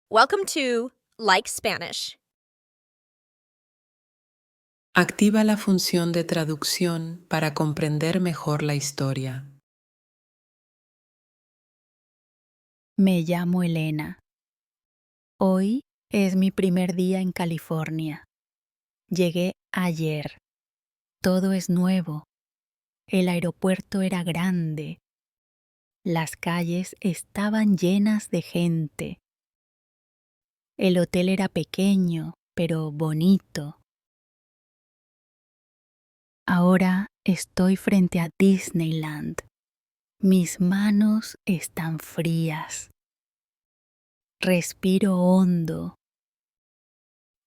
Welcome to Lyke.Spanish. Activa la función de traducción para comprender mejor la historia. Me llamo Elena. Hoy es mi primer día en California. Llegué ayer. Todo es nuevo. El aeropuerto era grande. Las calles estaban llenas de gente. El hotel era pequeño, pero bonito. Ahora estoy frente a Disneyland. Mis manos están frías. Respiro hondo.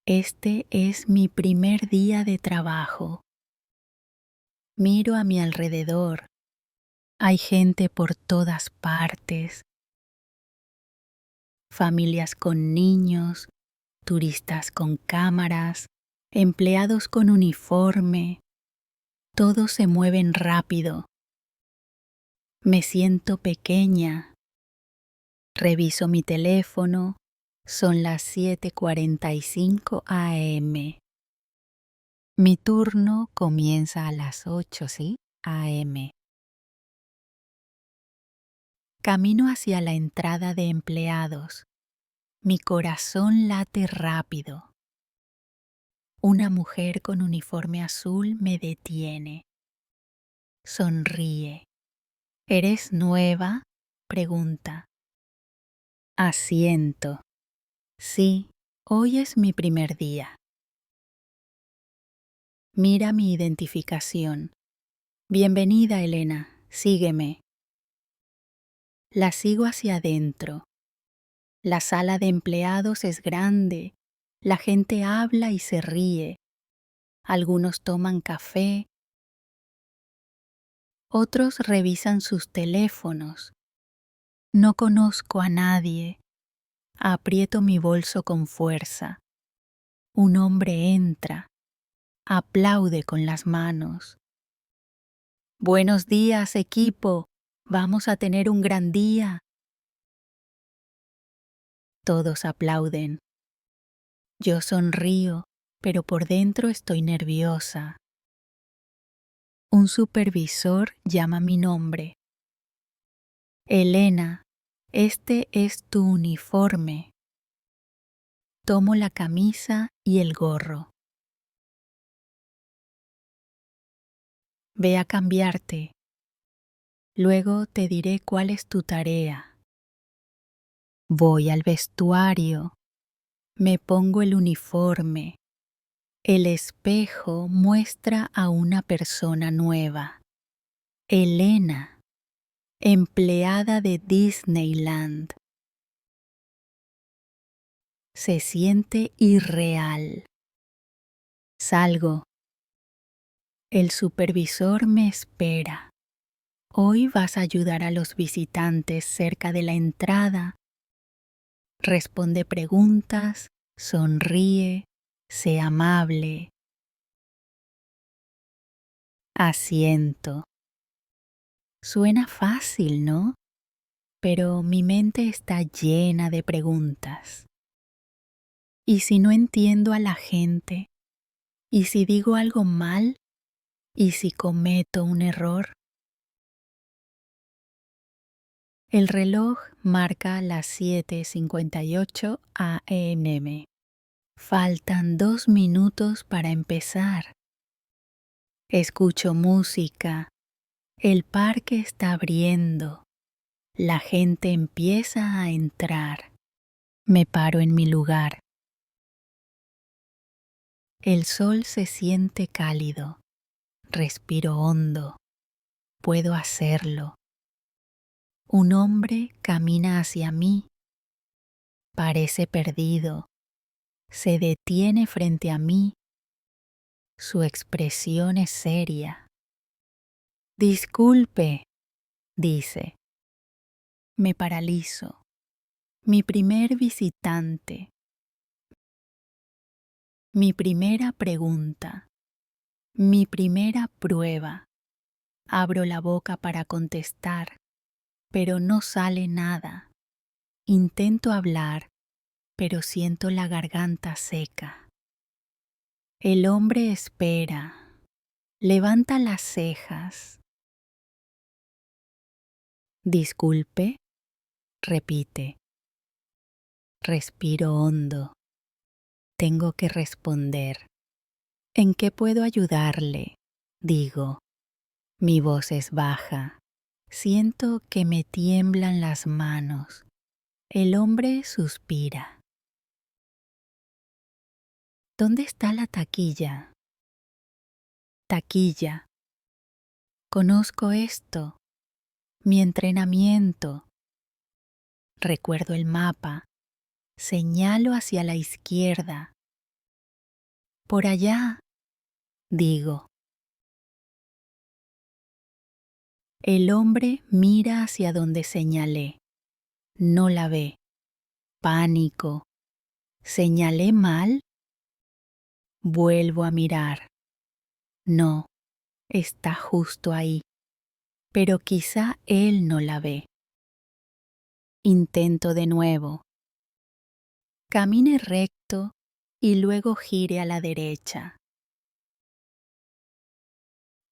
Este es mi primer día de trabajo. Miro a mi alrededor. Hay gente por todas partes. Familias con niños, turistas con cámaras, empleados con uniforme. Todos se mueven rápido. Me siento pequeña. Reviso mi teléfono. Son las 7:45 a.m. Mi turno comienza a las 8, ¿sí? a.m. Camino hacia la entrada de empleados. Mi corazón late rápido. Una mujer con uniforme azul me detiene. Sonríe. ¿Eres nueva?, pregunta. Asiento. Sí, hoy es mi primer día. Mira mi identificación. Bienvenida, Elena. Sígueme. La sigo hacia adentro. La sala de empleados es grande. La gente habla y se ríe. Algunos toman café. Otros revisan sus teléfonos. No conozco a nadie. Aprieto mi bolso con fuerza. Un hombre entra. Aplaude con las manos. Buenos días, equipo. Vamos a tener un gran día. Todos aplauden. Yo sonrío, pero por dentro estoy nerviosa. Un supervisor llama mi nombre. Elena, este es tu uniforme. Tomo la camisa y el gorro. Ve a cambiarte. Luego te diré cuál es tu tarea. Voy al vestuario. Me pongo el uniforme. El espejo muestra a una persona nueva. Elena, empleada de Disneyland. Se siente irreal. Salgo. El supervisor me espera. Hoy vas a ayudar a los visitantes cerca de la entrada. Responde preguntas, sonríe, sé amable. Asiento. Suena fácil, ¿no? Pero mi mente está llena de preguntas. ¿Y si no entiendo a la gente? ¿Y si digo algo mal? ¿Y si cometo un error? El reloj marca las 7:58 a.m. Faltan 2 minutos para empezar. Escucho música. El parque está abriendo. La gente empieza a entrar. Me paro en mi lugar. El sol se siente cálido. Respiro hondo. Puedo hacerlo. Un hombre camina hacia mí. Parece perdido. Se detiene frente a mí. Su expresión es seria. Disculpe, dice. Me paralizo. Mi primer visitante. Mi primera pregunta. Mi primera prueba. Abro la boca para contestar, pero no sale nada. Intento hablar. pero siento la garganta seca. El hombre espera, levanta las cejas. Disculpe, repite. Respiro hondo. Tengo que responder. ¿En qué puedo ayudarle? Digo. Mi voz es baja. Siento que me tiemblan las manos. El hombre suspira. ¿Dónde está la taquilla? Taquilla. Conozco esto. Mi entrenamiento. Recuerdo el mapa. Señalo hacia la izquierda. Por allá, digo. El hombre mira hacia donde señalé. No la ve. Pánico. ¿Señalé mal? Vuelvo a mirar. No, está justo ahí. Pero quizá él no la ve. Intento de nuevo. Camine recto y luego gire a la derecha.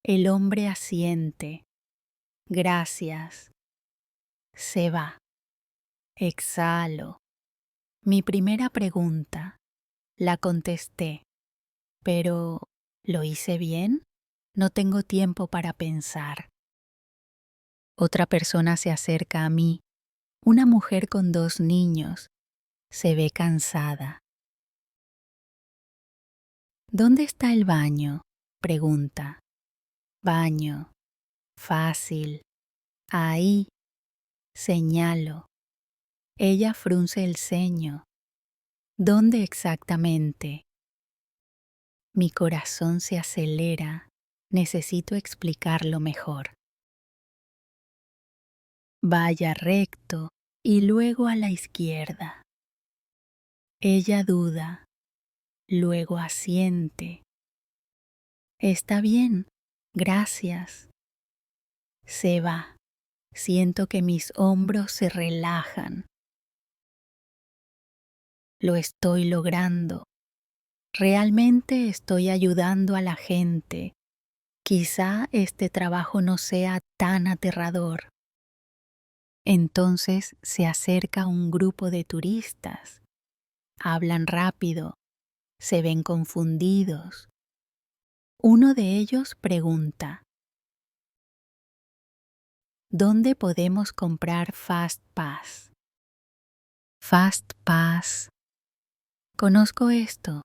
El hombre asiente. Gracias. Se va. Exhalo. Mi primera pregunta. La contesté. Pero, ¿lo hice bien? No tengo tiempo para pensar. Otra persona se acerca a mí. Una mujer con 2 niños. Se ve cansada. ¿Dónde está el baño? Pregunta. Baño. Fácil. Ahí. Señalo. Ella frunce el ceño. ¿Dónde exactamente? Mi corazón se acelera. Necesito explicarlo mejor. Vaya recto y luego a la izquierda. Ella duda. Luego asiente. Está bien, gracias. Se va. Siento que mis hombros se relajan. Lo estoy logrando. Realmente estoy ayudando a la gente. Quizá este trabajo no sea tan aterrador. Entonces se acerca un grupo de turistas. Hablan rápido. Se ven confundidos. Uno de ellos pregunta: ¿dónde podemos comprar FastPass? FastPass. Conozco esto.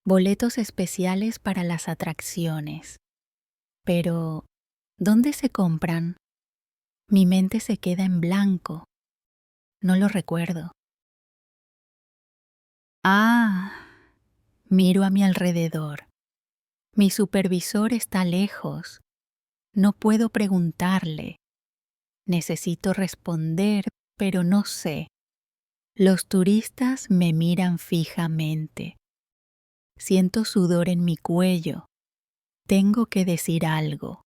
Boletos especiales para las atracciones. Pero, ¿dónde se compran? Mi mente se queda en blanco. No lo recuerdo. Miro a mi alrededor. Mi supervisor está lejos. No puedo preguntarle. Necesito responder, pero no sé. Los turistas me miran fijamente. Siento sudor en mi cuello. Tengo que decir algo.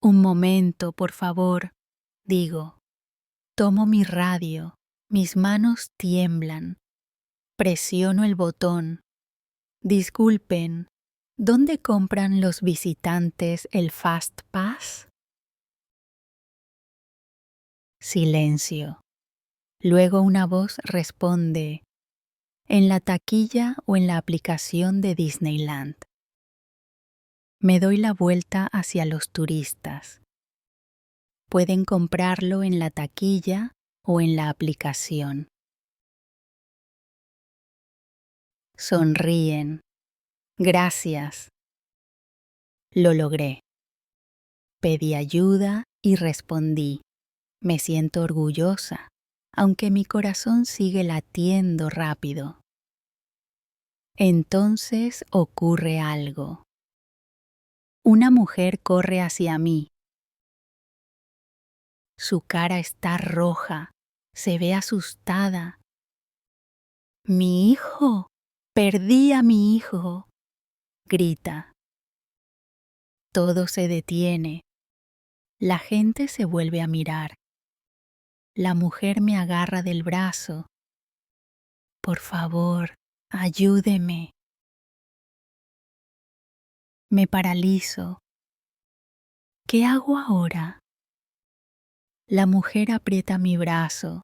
Un momento, por favor, digo. Tomo mi radio. Mis manos tiemblan. Presiono el botón. Disculpen, ¿dónde compran los visitantes el FastPass? Silencio. Luego una voz responde: en la taquilla o en la aplicación de Disneyland. Me doy la vuelta hacia los turistas. Pueden comprarlo en la taquilla o en la aplicación. Sonríen. Gracias. Lo logré. Pedí ayuda y respondí. Me siento orgullosa, aunque mi corazón sigue latiendo rápido. Entonces ocurre algo. Una mujer corre hacia mí. Su cara está roja, se ve asustada. ¡Mi hijo! ¡Perdí a mi hijo!, grita. Todo se detiene. La gente se vuelve a mirar. La mujer me agarra del brazo Por favor, ayúdeme. Me paralizo. ¿Qué hago ahora? La mujer aprieta mi brazo.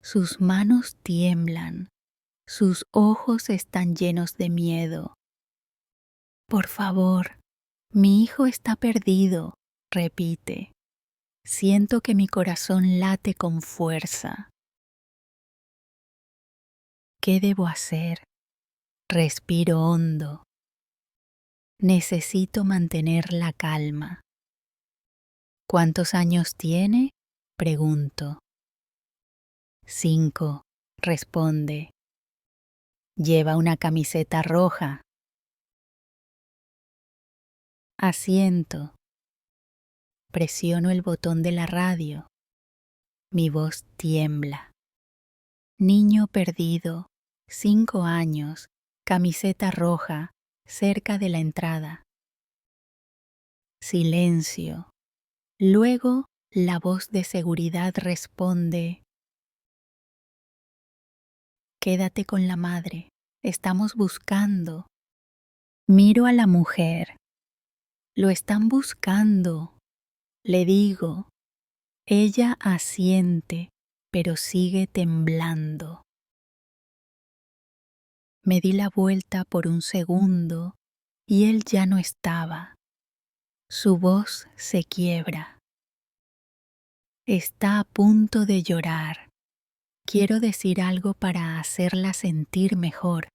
Sus manos tiemblan. Sus ojos están llenos de miedo. Por favor, mi hijo está perdido, repite. Siento que mi corazón late con fuerza. ¿Qué debo hacer? Respiro hondo. Necesito mantener la calma. ¿Cuántos años tiene? Pregunto. 5, responde. Lleva una camiseta roja. Asiento. Presiono el botón de la radio. Mi voz tiembla. Niño perdido, 5 años, camiseta roja, cerca de la entrada. Silencio. Luego, la voz de seguridad responde: Quédate con la madre, estamos buscando. Miro a la mujer. Lo están buscando, le digo. Ella asiente, pero sigue temblando. Me di la vuelta por un segundo y él ya no estaba. Su voz se quiebra. Está a punto de llorar. Quiero decir algo para hacerla sentir mejor.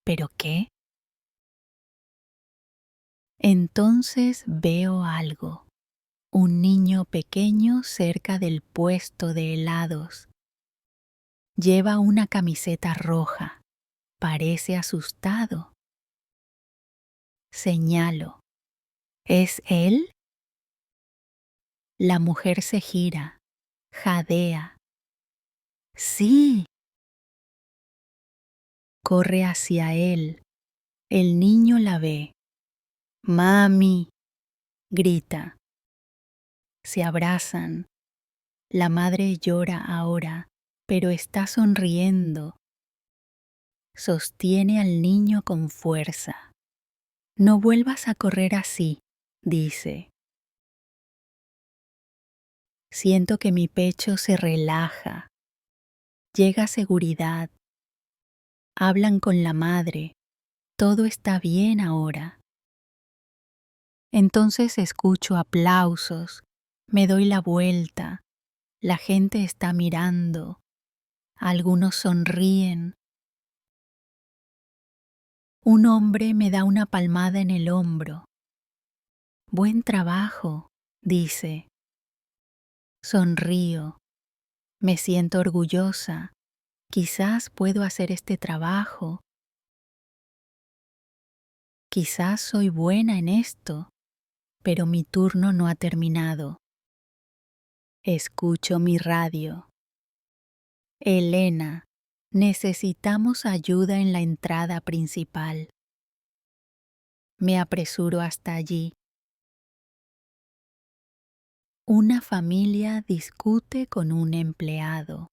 ¿Pero qué? Entonces veo algo. Un niño pequeño cerca del puesto de helados. Lleva una camiseta roja. Parece asustado. Señalo. ¿Es él? La mujer se gira, jadea. ¡Sí! Corre hacia él. El niño la ve. ¡Mami!, grita. Se abrazan. La madre llora ahora, pero está sonriendo. Sostiene al niño con fuerza. No vuelvas a correr así, dice. Siento que mi pecho se relaja. Llega seguridad. Hablan con la madre. Todo está bien ahora. Entonces escucho aplausos. Me doy la vuelta. La gente está mirando. Algunos sonríen. Un hombre me da una palmada en el hombro. Buen trabajo, dice. Sonrío. Me siento orgullosa. Quizás puedo hacer este trabajo. Quizás soy buena en esto, pero mi turno no ha terminado. Escucho mi radio. Elena, necesitamos ayuda en la entrada principal. Me apresuro hasta allí. Una familia discute con un empleado.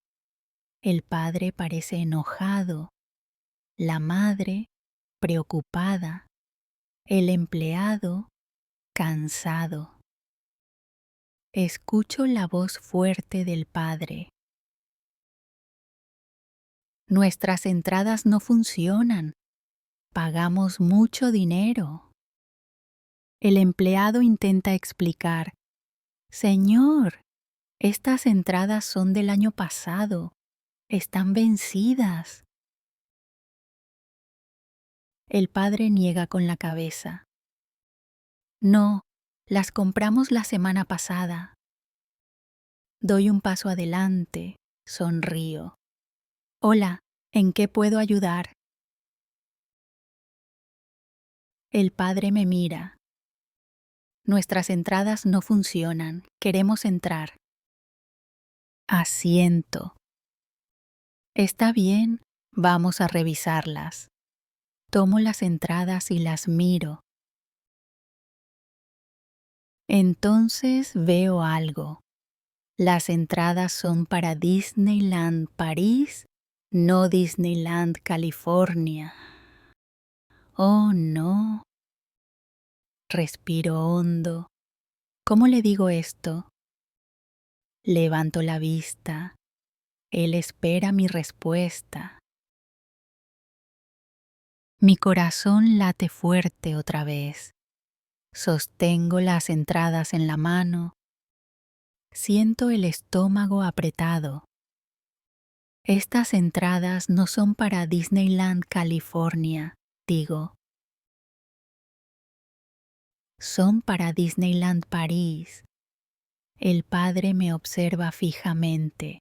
El padre parece enojado, la madre preocupada, el empleado cansado. Escucho la voz fuerte del padre. Nuestras entradas no funcionan. Pagamos mucho dinero. El empleado intenta explicar. Señor, estas entradas son del año pasado. Están vencidas. El padre niega con la cabeza. No, las compramos la semana pasada. Doy un paso adelante, sonrío. Hola, ¿en qué puedo ayudar? El padre me mira. Nuestras entradas no funcionan. Queremos entrar. Asiento. Está bien, vamos a revisarlas. Tomo las entradas y las miro. Entonces veo algo. Las entradas son para Disneyland París, No Disneyland California. Oh, no. Respiro hondo. ¿Cómo le digo esto? Levanto la vista. Él espera mi respuesta. Mi corazón late fuerte otra vez. Sostengo las entradas en la mano. Siento el estómago apretado. Estas entradas no son para Disneyland California, digo. Son para Disneyland París. El padre me observa fijamente.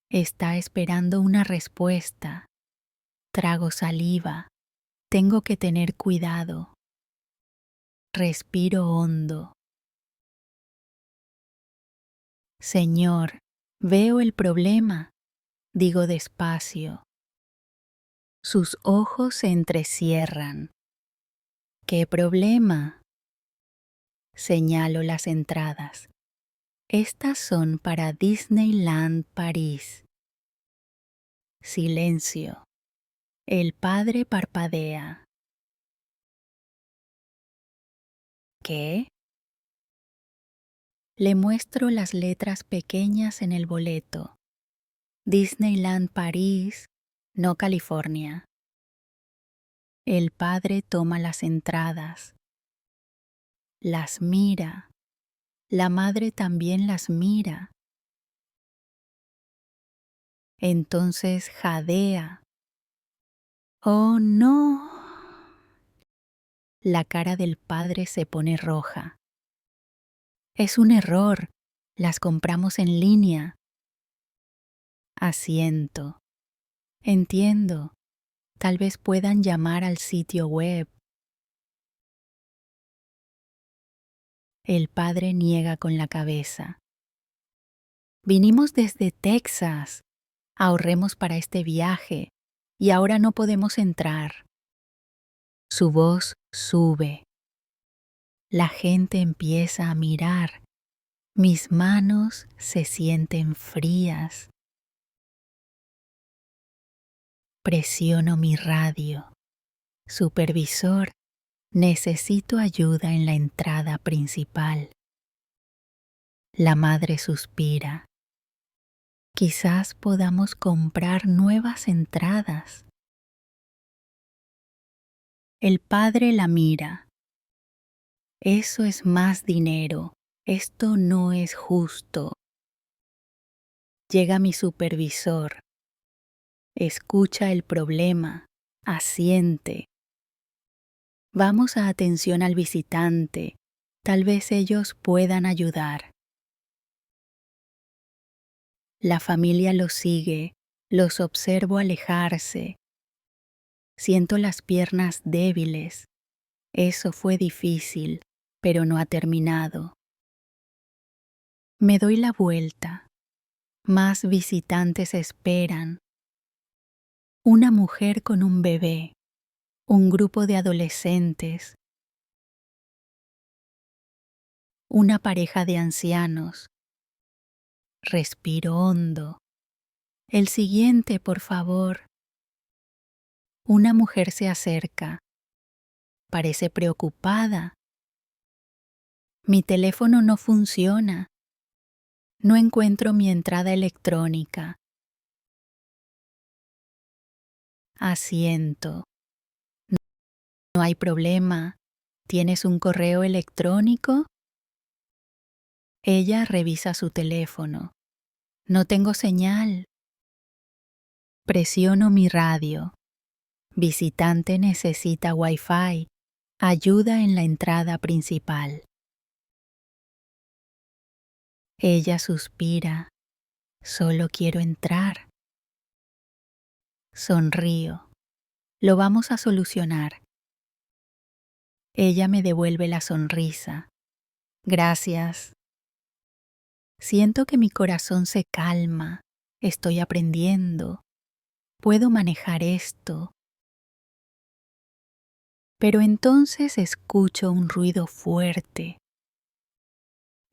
Está esperando una respuesta. Trago saliva. Tengo que tener cuidado. Respiro hondo. Señor, veo el problema, digo despacio. Sus ojos se entrecierran. ¿Qué problema? Señalo las entradas. Estas son para Disneyland París. Silencio. El padre parpadea. ¿Qué? Le muestro las letras pequeñas en el boleto. Disneyland París, no California. El padre toma las entradas. Las mira. La madre también las mira. Entonces jadea. ¡Oh, no! La cara del padre se pone roja. Es un error. Las compramos en línea. Asiento. Entiendo. Tal vez puedan llamar al sitio web. El padre niega con la cabeza. Vinimos desde Texas. Ahorremos para este viaje y ahora no podemos entrar. Su voz sube. La gente empieza a mirar. Mis manos se sienten frías. Presiono mi radio. Supervisor, necesito ayuda en la entrada principal. La madre suspira. Quizás podamos comprar nuevas entradas. El padre la mira. Eso es más dinero. Esto no es justo. Llega mi supervisor. Escucha el problema. Asiente. Vamos a atención al visitante. Tal vez ellos puedan ayudar. La familia los sigue. Los observo alejarse. Siento las piernas débiles. Eso fue difícil, pero no ha terminado. Me doy la vuelta. Más visitantes esperan. Una mujer con un bebé. Un grupo de adolescentes. Una pareja de ancianos. Respiro hondo. El siguiente, por favor. Una mujer se acerca. Parece preocupada. Mi teléfono no funciona. No encuentro mi entrada electrónica. Asiento. No hay problema. ¿Tienes un correo electrónico? Ella revisa su teléfono. No tengo señal. Presiono mi radio. Visitante necesita Wi-Fi. Ayuda en la entrada principal. Ella suspira. Solo quiero entrar. Sonrío. Lo vamos a solucionar. Ella me devuelve la sonrisa. Gracias. Siento que mi corazón se calma. Estoy aprendiendo. Puedo manejar esto. Pero entonces escucho un ruido fuerte.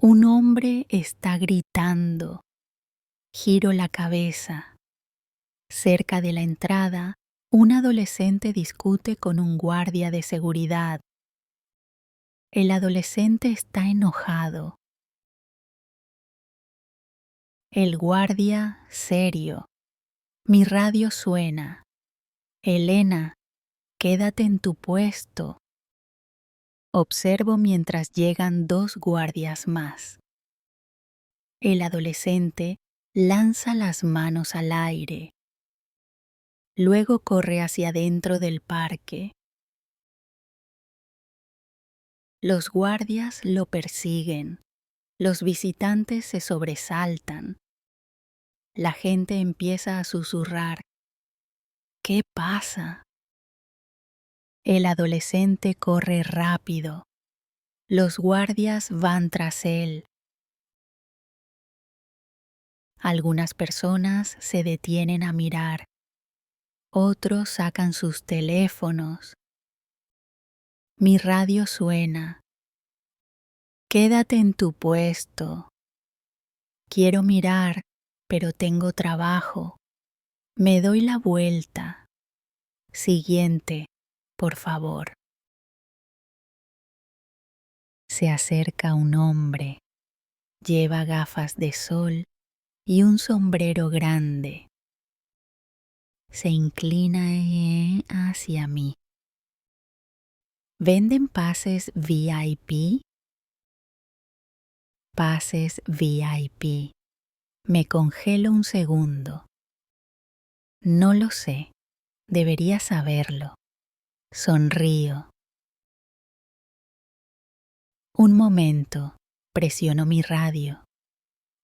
Un hombre está gritando. Giro la cabeza. Cerca de la entrada, un adolescente discute con un guardia de seguridad. El adolescente está enojado. El guardia, serio. Mi radio suena. Elena, quédate en tu puesto. Observo mientras llegan 2 guardias más. El adolescente lanza las manos al aire. Luego corre hacia dentro del parque. Los guardias lo persiguen. Los visitantes se sobresaltan. La gente empieza a susurrar. ¿Qué pasa? El adolescente corre rápido. Los guardias van tras él. Algunas personas se detienen a mirar. Otros sacan sus teléfonos. Mi radio suena. Quédate en tu puesto. Quiero mirar, pero tengo trabajo. Me doy la vuelta. Siguiente, por favor. Se acerca un hombre. Lleva gafas de sol y un sombrero grande. Se inclina hacia mí. ¿Venden pases VIP? Pases VIP. Me congelo un segundo. No lo sé. Debería saberlo. Sonrío. Un momento. Presiono mi radio.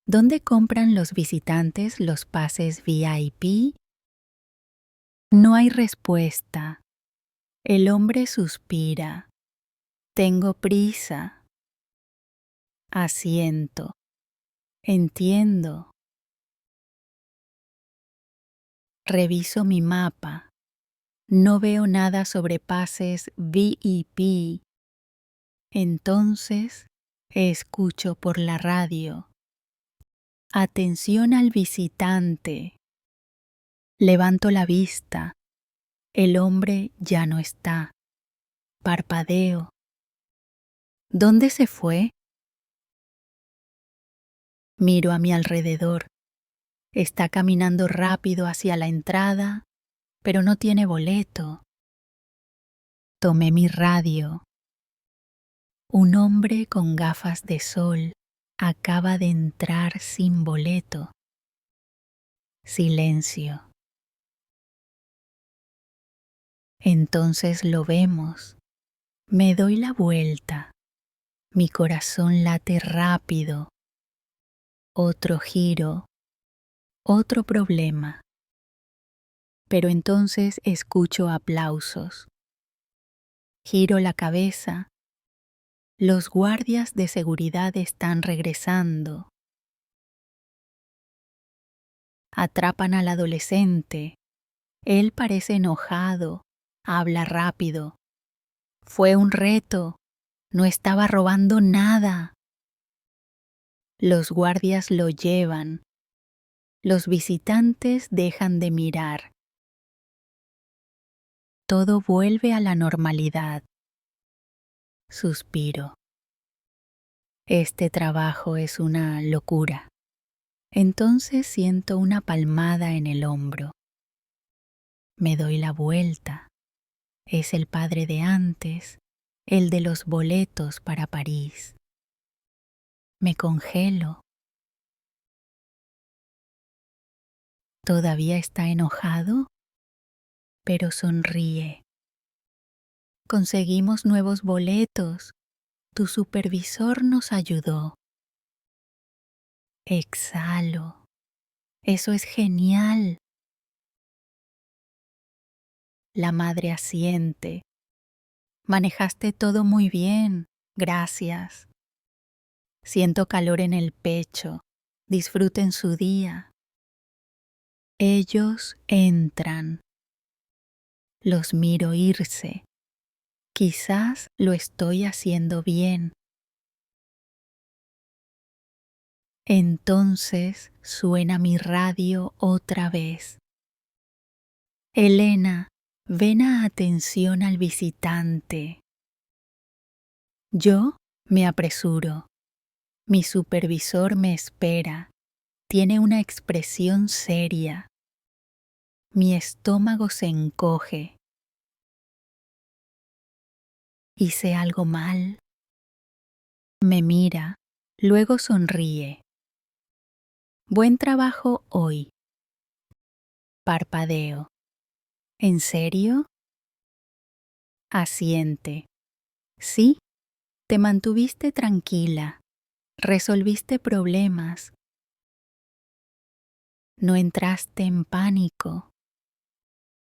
¿Dónde compran los visitantes los pases VIP? No hay respuesta. El hombre suspira. Tengo prisa. Asiento. Entiendo. Reviso mi mapa. No veo nada sobre pases VIP. Entonces, escucho por la radio. Atención al visitante. Levanto la vista. El hombre ya no está. Parpadeo. ¿Dónde se fue? Miro a mi alrededor. Está caminando rápido hacia la entrada, pero no tiene boleto. Tomé mi radio. Un hombre con gafas de sol acaba de entrar sin boleto. Silencio. Entonces lo vemos. Me doy la vuelta. Mi corazón late rápido. Otro giro. Otro problema. Pero entonces escucho aplausos. Giro la cabeza. Los guardias de seguridad están regresando. Atrapan al adolescente. Él parece enojado. Habla rápido. Fue un reto. No estaba robando nada. Los guardias lo llevan. Los visitantes dejan de mirar. Todo vuelve a la normalidad. Suspiro. Este trabajo es una locura. Entonces siento una palmada en el hombro. Me doy la vuelta. Es el padre de antes, el de los boletos para París. Me congelo. ¿Todavía está enojado? Pero sonríe. Conseguimos nuevos boletos. Tu supervisor nos ayudó. Exhalo. Eso es genial. La madre asiente. Manejaste todo muy bien. Gracias. Siento calor en el pecho. Disfruten su día. Ellos entran. Los miro irse. Quizás lo estoy haciendo bien. Entonces suena mi radio otra vez. Elena, ven a atención al visitante. Yo me apresuro. Mi supervisor me espera. Tiene una expresión seria. Mi estómago se encoge. ¿Hice algo mal? Me mira, luego sonríe. Buen trabajo hoy. Parpadeo. ¿En serio? Asiente. Sí, te mantuviste tranquila. Resolviste problemas. No entraste en pánico.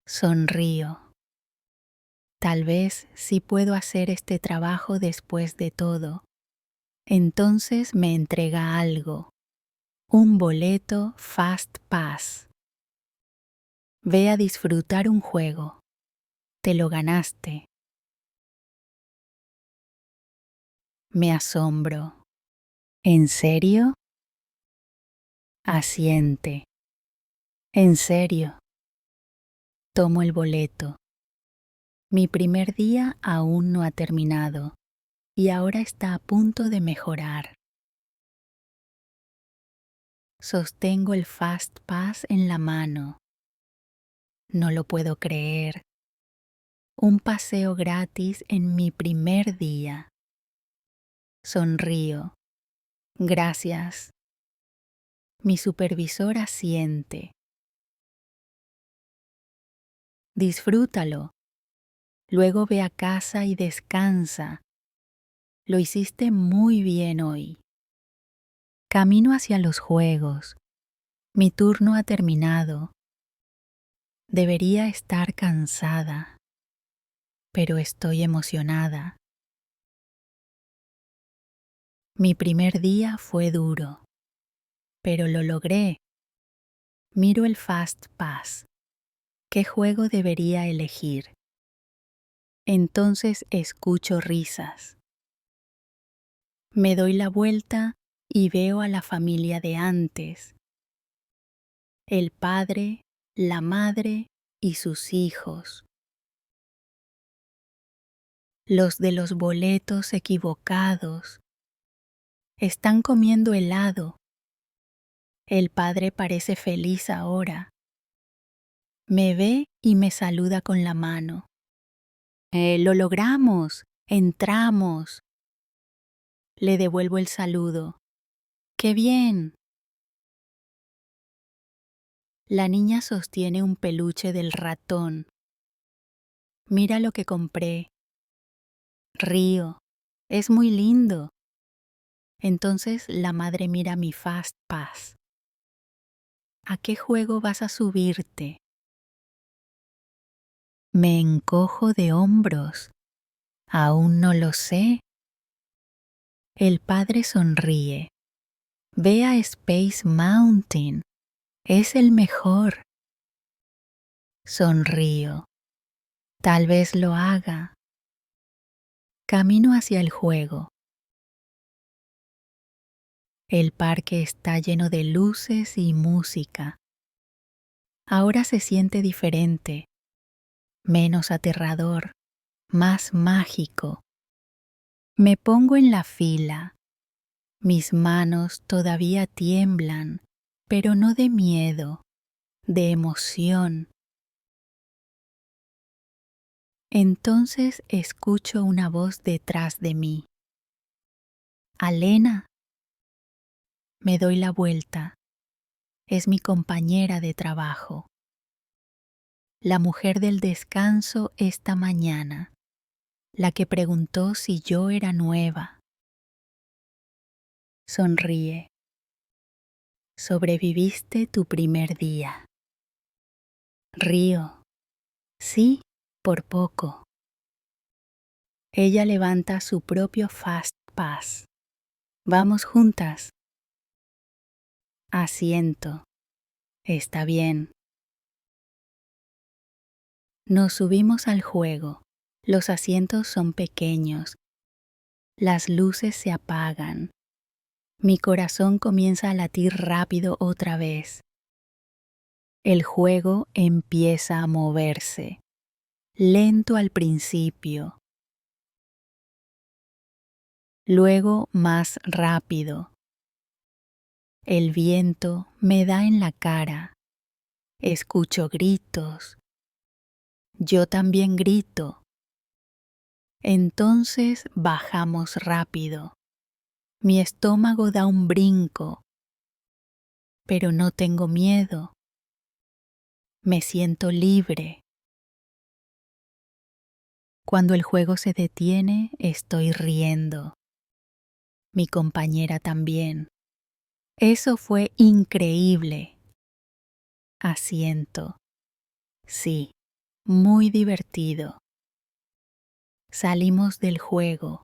Sonrío. Tal vez sí puedo hacer este trabajo después de todo. Entonces me entrega algo. Un boleto FastPass. Ve a disfrutar un juego. Te lo ganaste. Me asombro. ¿En serio? Asiente. ¿En serio? Tomo el boleto. Mi primer día aún no ha terminado y ahora está a punto de mejorar. Sostengo el FastPass en la mano. No lo puedo creer. Un paseo gratis en mi primer día. Sonrío. Gracias. Mi supervisor asiente. Disfrútalo. Luego ve a casa y descansa. Lo hiciste muy bien hoy. Camino hacia los juegos. Mi turno ha terminado. Debería estar cansada, pero estoy emocionada. Mi primer día fue duro, pero lo logré. Miro el FastPass. ¿Qué juego debería elegir? Entonces escucho risas. Me doy la vuelta y veo a la familia de antes. El padre, la madre y sus hijos. Los de los boletos equivocados. Están comiendo helado. El padre parece feliz ahora. Me ve y me saluda con la mano. Lo logramos. Entramos. Le devuelvo el saludo. ¡Qué bien! La niña sostiene un peluche del ratón. Mira lo que compré. Río. Es muy lindo. Entonces la madre mira mi FastPass. ¿A qué juego vas a subirte? Me encojo de hombros. Aún no lo sé. El padre sonríe. Ve a Space Mountain. Es el mejor. Sonrío. Tal vez lo haga. Camino hacia el juego. El parque está lleno de luces y música. Ahora se siente diferente, menos aterrador, más mágico. Me pongo en la fila. Mis manos todavía tiemblan, pero no de miedo, de emoción. Entonces escucho una voz detrás de mí. Elena. Me doy la vuelta. Es mi compañera de trabajo. La mujer del descanso esta mañana, la que preguntó si yo era nueva. Sonríe. Sobreviviste tu primer día. Río. Sí, por poco. Ella levanta su propio FastPass. Vamos juntas. Asiento. Está bien. Nos subimos al juego. Los asientos son pequeños. Las luces se apagan. Mi corazón comienza a latir rápido otra vez. El juego empieza a moverse, lento al principio, luego más rápido. El viento me da en la cara, escucho gritos, yo también grito. Entonces bajamos rápido. Mi estómago da un brinco, pero no tengo miedo. Me siento libre. Cuando el juego se detiene, estoy riendo. Mi compañera también. Eso fue increíble. Asiento. Sí, muy divertido. Salimos del juego.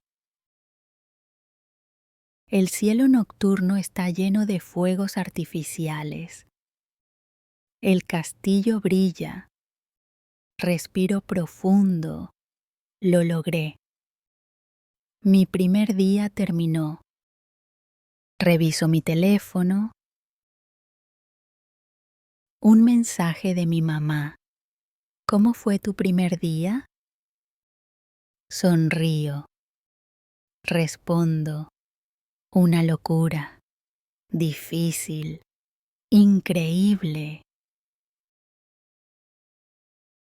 El cielo nocturno está lleno de fuegos artificiales. El castillo brilla. Respiro profundo. Lo logré. Mi primer día terminó. Reviso mi teléfono. Un mensaje de mi mamá. ¿Cómo fue tu primer día? Sonrío. Respondo. Una locura. Difícil. Increíble.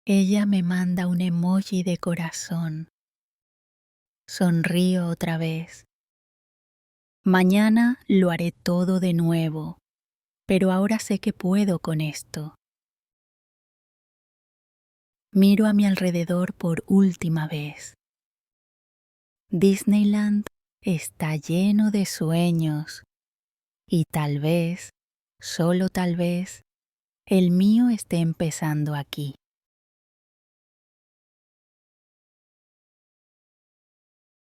Ella me manda un emoji de corazón. Sonrío otra vez. Mañana lo haré todo de nuevo, pero ahora sé que puedo con esto. Miro a mi alrededor por última vez. Disneyland está lleno de sueños y tal vez, solo tal vez, el mío esté empezando aquí.